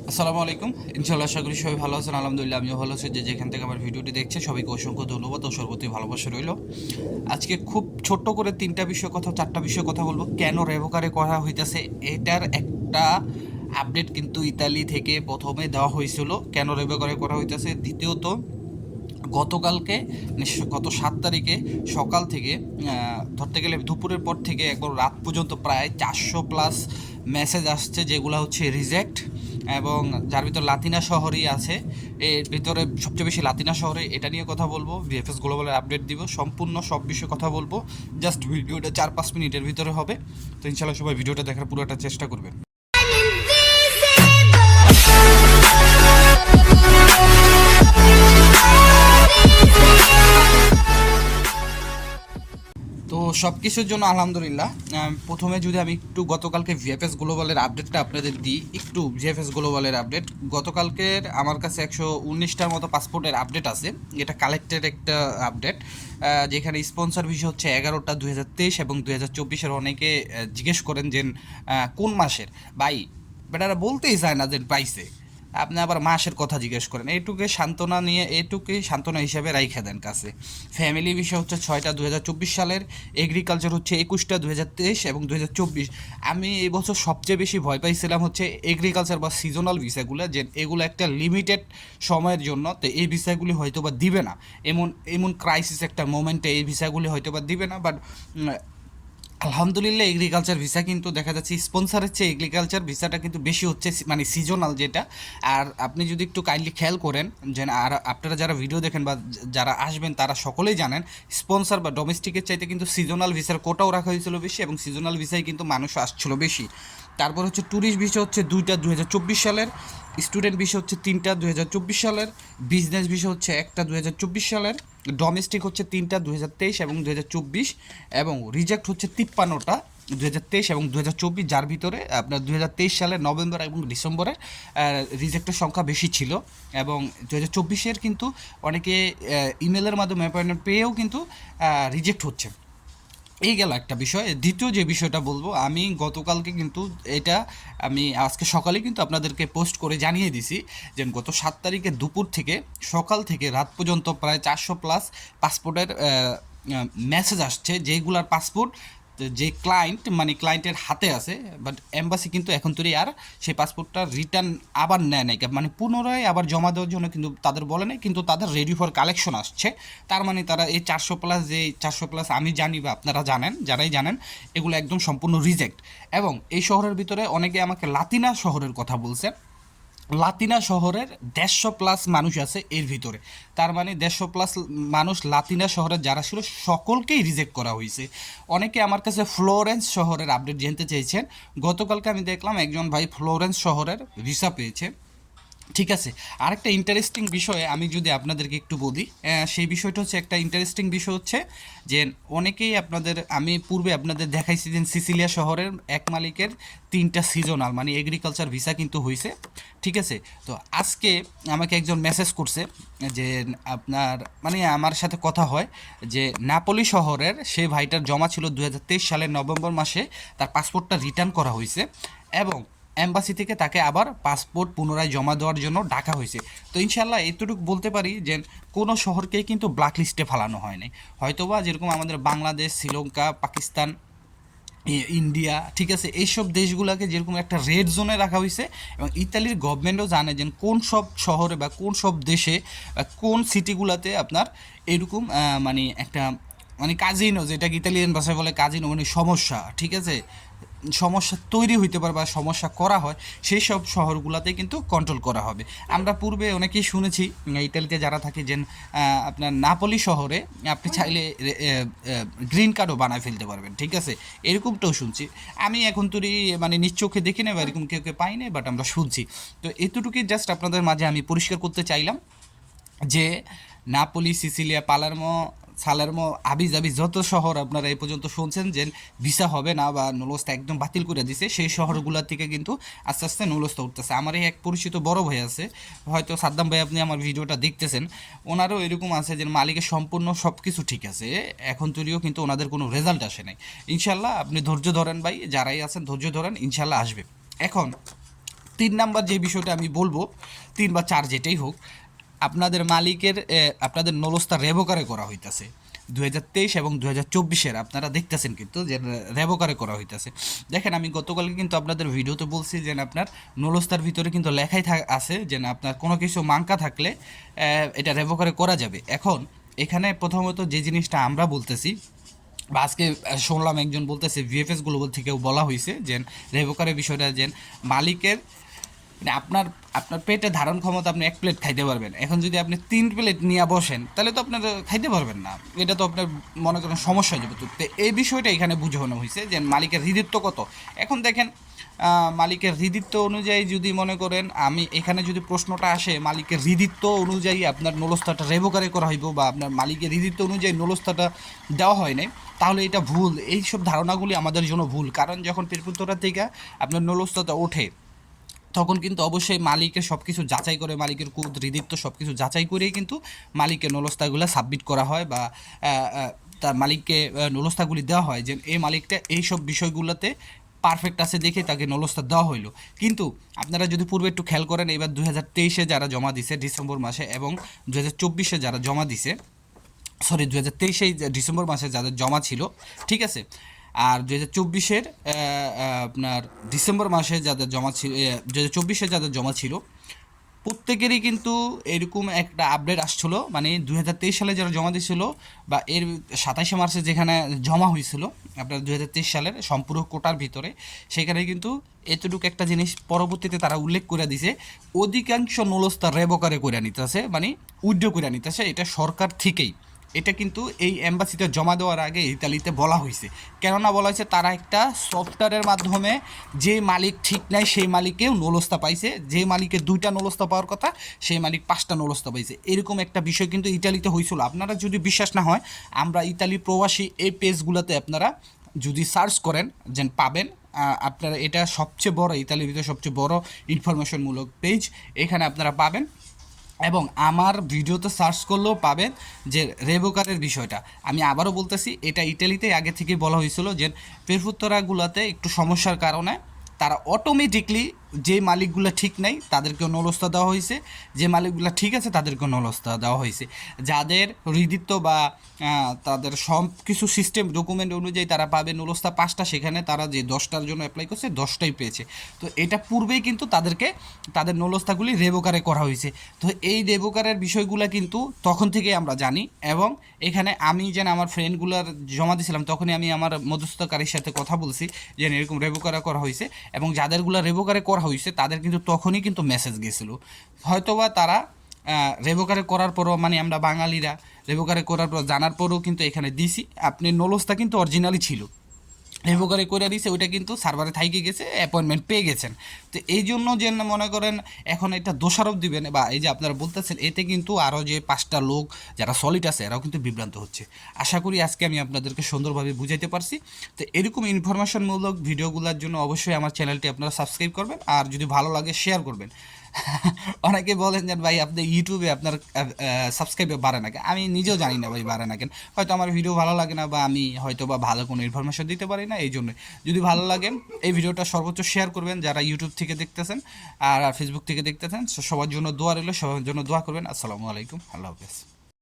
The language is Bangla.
আসসালামু আলাইকুম। ইনশাআল্লাহ আশা করি সবাই ভালো আছেন। আলহামদুলিল্লাহ আমিও ভালো আছি। যে যেখান থেকে আমার ভিডিওটি দেখছে সবাইকে অসংখ্য ধন্যবাদ ও সর্বত্রই ভালোবাসা রইল। আজকে খুব ছোট্ট করে ৩টা বিষয় কথা ৪টা বিষয় কথা বলবো। কেন রেভোকারে করা হইতেছে এটার একটা আপডেট কিন্তু ইতালি থেকে প্রথমে দেওয়া হয়েছিল, কেন রেভোকারে করা হইতেছে। দ্বিতীয়ত গতকালকে গত ৭ তারিখে সকাল থেকে ধরতে গেলে দুপুরের পর থেকে একবার রাত পর্যন্ত প্রায় ৪০০+ মেসেজ আসছে, যেগুলো হচ্ছে রিজেক্ট, এবং যার ভিতর লাতিনা শহরই আছে। এর ভিতরে সবচেয়ে বেশি লাতিনা শহরে। এটা নিয়ে কথা বলবো, ভিএফএস গ্লোবালের আপডেট দিব, সম্পূর্ণ সব বিষয়ে কথা বলবো। জাস্ট ভিডিওটা ৪-৫ মিনিটের ভিতরে হবে। তো ইনশাল্লাহ সবাই ভিডিওটা দেখার পুরোটা চেষ্টা করবেন। তো সব কিছুর জন্য আলহামদুলিল্লাহ। প্রথমে যদি আমি একটু গতকালকে ভিএফএস গ্লোবালের আপডেটটা আপনাদের দিই, একটু ভিএফএস গ্লোবালের আপডেট। গতকালকের আমার কাছে ১১৯টার মতো পাসপোর্টের আপডেট আছে। এটা কালেক্টেড একটা আপডেট, যেখানে স্পন্সর বিষয় হচ্ছে 11টা 2023 এবং 2024-এর। অনেকে জিজ্ঞেস করেন যে কোন মাসের ভাই, বেটারা বলতেই চায় না যে পাইছে, আপনি আবার মাসের কথা জিজ্ঞেস করেন। এইটুকুই সান্ত্বনা হিসাবে রাইখা দেন কাছে। ফ্যামিলি বিষয় হচ্ছে 6টা 2024 সালের, এগ্রিকালচার হচ্ছে 21টা 2023 এবং 2024। আমি এই বছর সবচেয়ে বেশি ভয় পাইছিলাম হচ্ছে এগ্রিকালচার বা সিজনাল ভিসাগুলো, যে এগুলো একটা লিমিটেড সময়ের জন্য, তো এই ভিসাগুলি হয়তো বা দিবে না। এমন এমন ক্রাইসিস একটা মোমেন্টে এই ভিসাগুলি হয়তো বা দিবে না। বাট আলহামদুলিল্লাহ এগ্রিকালচার ভিসা কিন্তু দেখা যাচ্ছে স্পন্সারের চেয়ে এগ্রিকালচার ভিসাটা কিন্তু বেশি হচ্ছে, মানে সিজনাল যেটা। আর আপনি যদি একটু কাইন্ডলি খেয়াল করেন যে, আর আপনারা যারা ভিডিও দেখেন বা যারা আসবেন তারা সকলেই জানেন, স্পন্সার বা ডোমেস্টিকের চাইতে কিন্তু সিজনাল ভিসার কোটাও রাখা হয়েছিল বেশি, এবং সিজনাল ভিসায় কিন্তু মানুষ আসছিল বেশি। তারপর হচ্ছে ট্যুরিস্ট ভিসা হচ্ছে 2টা 2024 সালের, স্টুডেন্ট ভিসা হচ্ছে 3টা 2024 সালের, বিজনেস ভিসা হচ্ছে 1টা 2024 সালের, ডোমেস্টিক হচ্ছে 3টা 2023 এবং 2024, এবং রিজেক্ট হচ্ছে 53টা 2023 এবং 2024, যার ভিতরে আপনার 2023 সালের নভেম্বর এবং ডিসেম্বরে রিজেক্টের সংখ্যা বেশি ছিল। এবং 2024-এর কিন্তু অনেকে ইমেলের মাধ্যমে অ্যাপয়েন্টমেন্ট পেয়েও কিন্তু রিজেক্ট হচ্ছে। এই গেল একটা বিষয়। দ্বিতীয় যে বিষয়টা বলবো, আমি গতকালকে কিন্তু এটা আমি আজকে সকালে কিন্তু আপনাদেরকে পোস্ট করে জানিয়ে দিছি যে গত 7 তারিখে দুপুর থেকে সকাল থেকে রাত পর্যন্ত প্রায় 400+ পাসপোর্টের মেসেজ আসছে, যেগুলার পাসপোর্ট যে ক্লায়েন্টের হাতে আছে, বাট এম্বাসি কিন্তু এখন তৈরি আর সেই পাসপোর্টটা রিটার্ন আবার নেয় নাই, মানে পুনরায় আবার জমা দেওয়ার জন্য কিন্তু তাদের বলে নাই, কিন্তু তাদের রেডি ফর কালেকশন আসছে। তার মানে তারা এই 400+ আমি জানি বা আপনারা জানেন, যারাই জানেন, এগুলো একদম সম্পূর্ণ রিজেক্ট। এবং এই শহরের ভিতরে অনেকে আমাকে লাতিনা শহরের কথা বলছে। লাতিনা শহরের 150+ মানুষ আছে এর ভিতরে। তার মানে 150+ মানুষ লাতিনা শহরের যারা ছিল সকলকেই রিজেক্ট করা হয়েছে। অনেকে আমার কাছে ফ্লোরেন্স শহরের আপডেট জানতে চেয়েছেন। গতকালকে আমি দেখলাম একজন ভাই ফ্লোরেন্স শহরের ভিসা পেয়েছে। ঠিক আছে। আরেকটা ইন্টারেস্টিং বিষয় আমি যদি আপনাদেরকে একটু বলি, সেই বিষয়টা হচ্ছে, একটা ইন্টারেস্টিং বিষয় হচ্ছে যে অনেকেই আমি পূর্বে আপনাদের দেখাইছি যে সিসিলিয়া শহরের এক মালিকের 3টা সিজনাল মানে এগ্রিকালচার ভিসা কিন্তু হয়েছে। ঠিক আছে। তো আজকে আমাকে একজন মেসেজ করছে যে আপনার মানে আমার সাথে কথা হয় যে নাপোলি শহরের সেই ভাইটার জমা ছিল 2023 সালের নভেম্বর মাসে, তার পাসপোর্টটা রিটার্ন করা হয়েছে, এবং এম্বাসি থেকে তাকে আবার পাসপোর্ট পুনরায় জমা দেওয়ার জন্য ডাকা হয়েছে। তো ইনশাল্লাহ এতটুকু বলতে পারি যে কোনো শহরকেই কিন্তু ব্ল্যাক লিস্টে ফেলানো হয়নি। হয়তোবা যেরকম আমাদের বাংলাদেশ, শ্রীলঙ্কা, পাকিস্তান, ইন্ডিয়া, ঠিক আছে, এইসব দেশগুলোকে যেরকম একটা রেড জোনে রাখা হয়েছে, এবং ইতালির গভর্নমেন্টও জানে যে কোন সব শহরে বা কোন সব দেশে বা কোন সিটিগুলোতে আপনার এরকম মানে একটা মানে কাজিনো, যেটাকে ইতালিয়ান ভাষায় বলে কাজিনো, মানে সমস্যা, ঠিক আছে, সমস্যা তৈরি হইতে পারে বা সমস্যা করা হয়, সেই সব শহরগুলোতে কিন্তু কন্ট্রোল করা হবে। আমরা পূর্বে অনেকেই শুনেছি ইতালিতে যারা থাকে যে আপনার নাপোলি শহরে আপনি চাইলে গ্রিন কার্ডও বানায় ফেলতে পারবেন, ঠিক আছে, এরকমটাও শুনছি। আমি এখন তো মানে নিজ চোখে দেখি না বা এরকম কেউ কেউ পাই না, বাট আমরা শুনছি। তো এতটুকুই জাস্ট আপনাদের মাঝে আমি পরিষ্কার করতে চাইলাম যে নাপোলি, সিসিলিয়া, পালার্মো, সালার্মো, আবি যত শহর আপনারা এই পর্যন্ত শুনছেন যে ভিসা হবে না বা নুলস্তা একদম বাতিল করে দিছে, সেই শহরগুলোর থেকে কিন্তু আস্তে আস্তে নুলস্তা উঠতেছে। আমার এই এক পরিচিত বড় ভাই আছে, হয়তো সাদ্দাম ভাই, আপনি আমার ভিডিওটা দেখতেছেন, ওনারও এরকম আছে যে মালিকের সম্পূর্ণ সব কিছু ঠিক আছে, এখন তৈরিও কিন্তু ওনাদের কোনো রেজাল্ট আসে নাই। ইনশাল্লাহ আপনি ধৈর্য ধরেন ভাই, যারাই আছেন ধৈর্য ধরেন, ইনশাল্লাহ আসবে। এখন তিন নাম্বার যে বিষয়টা আমি বলবো, 3 বা 4 যেটাই হোক, আপনাদের মালিকের আপনাদের নলস্তা রেভোকারে করা হইতাছে 2023 এবং 2024-এর আপনারা দেখতেছেন কিন্তু যে রেভোকারে করা হইতাছে। দেখেন আমি গতকালকে কিন্তু আপনাদের ভিডিওতে বলছি যে আপনার নলস্তার ভিতরে কিন্তু লেখাই আছে যে আপনার কোনো কিছু মাঙ্কা থাকলে এটা রেভোকারে করা যাবে। এখন এখানে প্রথমত যে জিনিসটা আমরা বলতেছি বা আজকে শুনলাম একজন বলতেছে ভিএফএস গ্লোবাল থেকেও বলা হয়েছে যে রেভোকারের বিষয়টা যে মালিকের মানে আপনার আপনার পেটে ধারণ ক্ষমতা আপনি 1 প্লেট খাইতে পারবেন, এখন যদি আপনি 3 প্লেট নিয়ে বসেন তাহলে তো আপনার খাইতে পারবেন না, এটা তো আপনার মনে করেন সমস্যা হয়ে যাবে। তো এই বিষয়টা এখানে বোঝানো হয়েছে যে মালিকের হৃদিত্ব কত। এখন দেখেন মালিকের হৃদিত্ব অনুযায়ী যদি মনে করেন আমি এখানে যদি প্রশ্নটা আসে মালিকের হৃদিত্ব অনুযায়ী আপনার নলস্তাটা রেভোকারে করা হইব বা আপনার মালিকের হৃদিত্ব অনুযায়ী নলস্তাটা দেওয়া হয় নাই, তাহলে এটা ভুল। এইসব ধারণাগুলি আমাদের জন্য ভুল, কারণ যখন পেটপুত্তরা থেকে আপনার নলস্তাটা ওঠে তখন কিন্তু অবশ্যই মালিকের সব কিছু যাচাই করে, মালিকের হৃদিত্ব সব কিছু যাচাই করেই কিন্তু মালিকের নলস্তাগুলো সাবমিট করা হয় বা তার মালিককে নলস্তাগুলি দেওয়া হয় যে এই মালিকটা এইসব বিষয়গুলোতে পারফেক্ট আছে দেখে তাকে নলস্তা দেওয়া হইলো। কিন্তু আপনারা যদি পূর্বে একটু খেয়াল করেন, এবার 2023-এ যারা জমা দিছে ডিসেম্বর মাসে এবং 2024-এ যারা জমা দিছে, সরি 2023-এ ডিসেম্বর মাসে যাদের জমা ছিল, ঠিক আছে, আর 2024-এর আপনার ডিসেম্বর মাসে যাদের জমা ছিল, 2024-এ যাদের জমা ছিল প্রত্যেকেরই কিন্তু এরকম একটা আপডেট আসছিলো, মানে 2023 সালে যারা জমা দিয়েছিল বা এর 27শে মার্চে যেখানে জমা হয়েছিল আপনার 2023 সালের সম্পূর্ণ কোটার ভিতরে, সেখানে কিন্তু এতটুকু একটা জিনিস পরবর্তীতে তারা উল্লেখ করে দিছে, অধিকাংশ নলস্তা রেভোকারে করে নিতেছে, মানে উইথড্র করে নিতেছে, এটা সরকার থেকেই। এটা কিন্তু এই এম্বাসিতে জমা দেওয়ার আগে ইতালিতে বলা হয়েছে। কেননা বলা হয়েছে তারা একটা সফটওয়্যারের মাধ্যমে যে মালিক ঠিক নাই সেই মালিকেও নলস্তা পাইছে, যে মালিকের 2টা নলস্তা পাওয়ার কথা সেই মালিক 5টা নলস্তা পাইছে, এরকম একটা বিষয় কিন্তু ইতালিতে হয়েছিল। আপনারা যদি বিশ্বাস না হয়, আমরা ইতালি প্রবাসী এই পেজগুলোতে আপনারা যদি সার্চ করেন যে পাবেন, আপনারা এটা সবচেয়ে বড় ইতালির ভিতরে সবচেয়ে বড় ইনফরমেশনমূলক পেজ, এখানে আপনারা পাবেন। এবং আমার ভিডিওতে সার্চ করলেও পাবেন যে রেভোকারের বিষয়টা। আমি আবারও বলতেছি, এটা ইটালিতে আগে থেকে বলা হয়েছিল যে পেরফুত্তরাগুলোতে একটু সমস্যার কারণে তারা অটোমেটিকলি যে মালিকগুলো ঠিক নেই তাদেরকেও নলস্তা দেওয়া হয়েছে, যে মালিকগুলো ঠিক আছে তাদেরকেও নলস্তা দেওয়া হয়েছে। যাদের হৃদিত্ব বা তাদের সব কিছু সিস্টেম ডকুমেন্ট অনুযায়ী তারা পাবে নলস্তা 5টা, সেখানে তারা যে 10টার জন্য অ্যাপ্লাই করছে 10টাই পেয়েছে। তো এটা পূর্বেই কিন্তু তাদেরকে তাদের নলস্তাগুলি রেভোকারে করা হয়েছে। তো এই রেভোকারের বিষয়গুলো কিন্তু তখন থেকেই আমরা জানি, এবং এখানে আমি যেন আমার ফ্রেন্ডগুলোর জমা দিয়েছিলাম তখনই আমি আমার মধ্যস্থতাকারীর সাথে কথা বলছি যে এরকম রেভোকারে করা হয়েছে, এবং যাদেরগুলো রেভোকারে করা হয়েছে তাদের কিন্তু তখনই কিন্তু মেসেজ গেছিলো। হয়তোবা তারা রেভোকারে করার পরও, মানে আমরা বাঙালিরা রেভোকারে করার পর জানার পরও কিন্তু এখানে দিছি, আপনি নলস্তা কিন্তু অরিজিনালি ছিল, রেভোকারে করে দিয়েছে, ওইটা কিন্তু সার্ভারে থাইকে গেছে, অ্যাপয়েন্টমেন্ট পেয়ে গেছেন। তো এই জন্য যে মনে করেন এখন এটা দোষারোপ দিবেন বা এই যে আপনারা বলতেছেন, এতে কিন্তু আরও যে 5টা লোক যারা সলিড আছে এরাও কিন্তু বিভ্রান্ত হচ্ছে। আশা করি আজকে আমি আপনাদেরকে সুন্দরভাবে বুঝাইতে পারছি। তো এরকম ইনফরমেশনমূলক ভিডিওগুলোর জন্য অবশ্যই আমার চ্যানেলটি আপনারা সাবস্ক্রাইব করবেন, আর যদি ভালো লাগে শেয়ার করবেন। অনেকে বলেন যে ভাই আপনি ইউটিউবে আপনার সাবস্ক্রাইবে বাড়ে না কেন, আমি নিজেও জানি না ভাই বাড়ে না কেন, হয়তো আমার ভিডিও ভালো লাগে না বা আমি হয়তো বা ভালো কোনো ইনফরমেশন দিতে পারি না, এই জন্য। যদি ভালো লাগে এই ভিডিওটা সর্বোচ্চ শেয়ার করবেন যারা ইউটিউব থেকে দেখতেছেন আর ফেসবুক থেকে দেখতেছেন, সবার জন্য দোয়া রইল, সবার জন্য দোয়া করবেন। আসসালামু আলাইকুম, আল্লাহ হাফেজ।